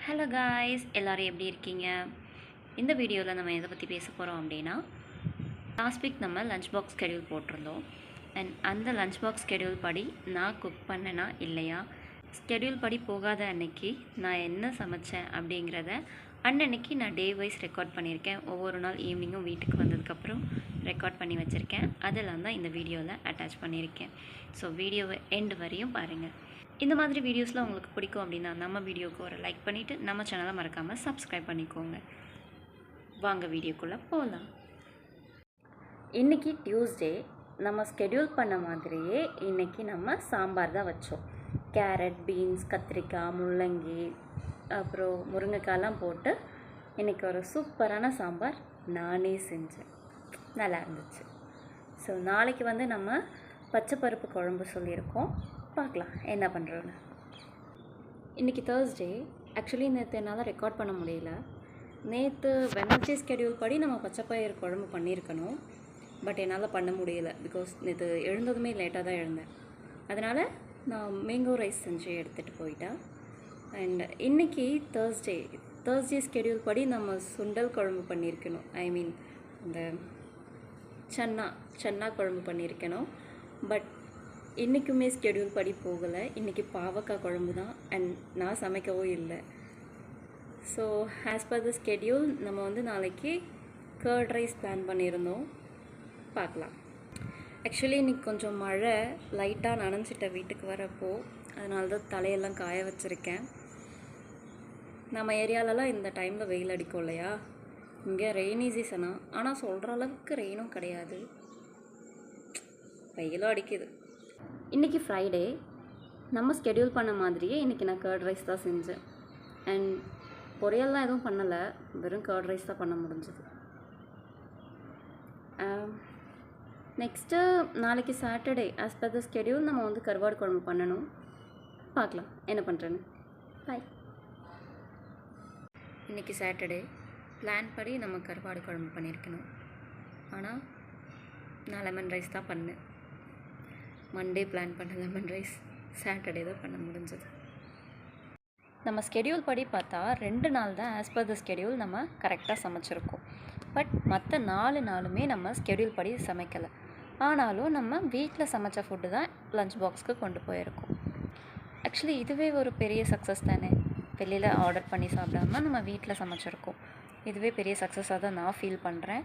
Hello guys, எல்லோரும் எப்படி இருக்கீங்க? இந்த வீடியோவில் நம்ம எதை பற்றி பேச போகிறோம் அப்படின்னா, லாஸ்ட் வீக் நம்ம லஞ்ச் பாக்ஸ் ஸ்கெடியூல் போட்டிருந்தோம். அண்ட் அந்த லஞ்ச் பாக்ஸ் ஸ்கெடியூல் படி நான் குக் பண்ணேனா இல்லையா, ஸ்கெடியூல் படி போகாத அன்னைக்கு நான் என்ன சமைச்சேன் அப்படிங்கிறத அன்னன்னைக்கு நான் டே வைஸ் ரெக்கார்ட் பண்ணியிருக்கேன். ஒவ்வொரு நாள் ஈவினிங்கும் வீட்டுக்கு வந்ததுக்கப்புறம் ரெக்கார்ட் பண்ணி வச்சுருக்கேன். அதெல்லாம் தான் இந்த வீடியோவில் அட்டாச் பண்ணியிருக்கேன். ஸோ வீடியோவை எண்டு வரையும் பாருங்கள். இந்த மாதிரி வீடியோஸ்லாம் உங்களுக்கு பிடிக்கும் அப்படின்னா நம்ம வீடியோவுக்கு ஒரு லைக் பண்ணிவிட்டு நம்ம சேனலை மறக்காமல் சப்ஸ்கிரைப் பண்ணிக்கோங்க. வாங்க வீடியோக்குள்ளே போகலாம். இன்றைக்கி டியூஸ்டே. நம்ம ஸ்கெடியூல் பண்ண மாதிரியே இன்றைக்கி நம்ம சாம்பார் தான் வச்சோம். கேரட், பீன்ஸ், கத்திரிக்காய், முள்ளங்கி, அப்புறம் முருங்கைக்காயெலாம் போட்டு இன்றைக்கி ஒரு சூப்பரான சாம்பார் நானே செஞ்சேன். நல்லா இருந்துச்சு. ஸோ நாளைக்கு வந்து நம்ம பச்சைப்பருப்பு குழம்பு சொல்லியிருக்கோம். பார்க்கலாம் என்ன பண்ணுறோன்னு. இன்றைக்கி தேர்ஸ்டே. ஆக்சுவலி நேற்று என்னால் ரெக்கார்ட் பண்ண முடியல. நேற்று வெனஸ்டே ஸ்கெடியூல் படி நம்ம பச்சைப்பயிறு குழம்பு பண்ணியிருக்கணும். பட் என்னால் பண்ண முடியல. பிகாஸ் நேற்று எழுந்ததுமே லேட்டாக தான் எழுந்தேன். அதனால் நான் மேங்கோ ரைஸ் செஞ்சு எடுத்துகிட்டு போயிட்டேன். அண்ட் இன்றைக்கி தேர்ஸ்டே ஸ்கெடியூல் படி நம்ம சுண்டல் குழம்பு பண்ணியிருக்கணும். ஐ மீன் இந்த சன்னா குழம்பு பண்ணியிருக்கணும். பட் இன்றைக்குமே ஸ்கெடியூல் படி போகலை. இன்றைக்கி பாவக்காய் குழம்பு தான். அண்ட் நான் சமைக்கவும் இல்லை. So as per the schedule நம்ம வந்து நாளைக்கு கர்ட் ரைஸ் பிளான் பண்ணியிருந்தோம். பார்க்கலாம். ஆக்சுவலி இன்றைக்கி கொஞ்சம் மழை லைட்டாக நனைஞ்சிட்டேன் வீட்டுக்கு வரப்போ. அதனால தான் தலையெல்லாம் காய வச்சுருக்கேன். நம்ம ஏரியாலலாம் இந்த டைமில் வெயில் அடிக்கும் இல்லையா. இங்கே ரெய்னி சீசனாக, ஆனால் சொல்கிற அளவுக்கு ரெயினும் கிடையாது, வெயிலும் அடிக்குது. இன்றைக்கி ஃப்ரைடே. நம்ம ஸ்கெடியூல் பண்ண மாதிரியே இன்றைக்கி நான் கர்ட் ரைஸ் தான் செஞ்சேன். அண்ட் பொரியல்லாம் எதுவும் பண்ணலை, வெறும் கர்ட் ரைஸ் தான் பண்ண முடிஞ்சது. நெக்ஸ்ட்டு நாளைக்கு Saturday. As per the schedule நம்ம வந்து கருவாடு குழம்பு பண்ணணும். பார்க்கலாம் என்ன பண்ணுறேன்னு. பாய். இன்றைக்கி சாட்டர்டே. பிளான் படி நம்ம கருவாடு குழம்பு பண்ணியிருக்கணும். ஆனால் நான் லெமன் ரைஸ் தான் பண்ணேன். மண்டே பிளான் பண்ண லெமன் ரைஸ் சாட்டர்டே தான் பண்ண முடிஞ்சது. நம்ம ஸ்கெடியூல் படி பார்த்தா 2 நாள் தான் ஆஸ் பர் த ஸ்கெடியூல் நம்ம கரெக்டாக சமைச்சிருக்கோம். பட் மற்ற 4 நாளுமே நம்ம ஸ்கெடியூல் படி சமைக்கலை. ஆனாலும் நம்ம வீட்டில் சமைச்ச ஃபுட்டு தான் லஞ்ச் பாக்ஸ்க்கு கொண்டு போயிருக்கோம். ஆக்சுவலி இதுவே ஒரு பெரிய சக்ஸஸ் தானே. வெளியில் ஆர்டர் பண்ணி சாப்பிடாம நம்ம வீட்டில் சமைச்சிருக்கோம். இதுவே பெரிய சக்ஸஸாக தான் நான் ஃபீல் பண்ணுறேன்.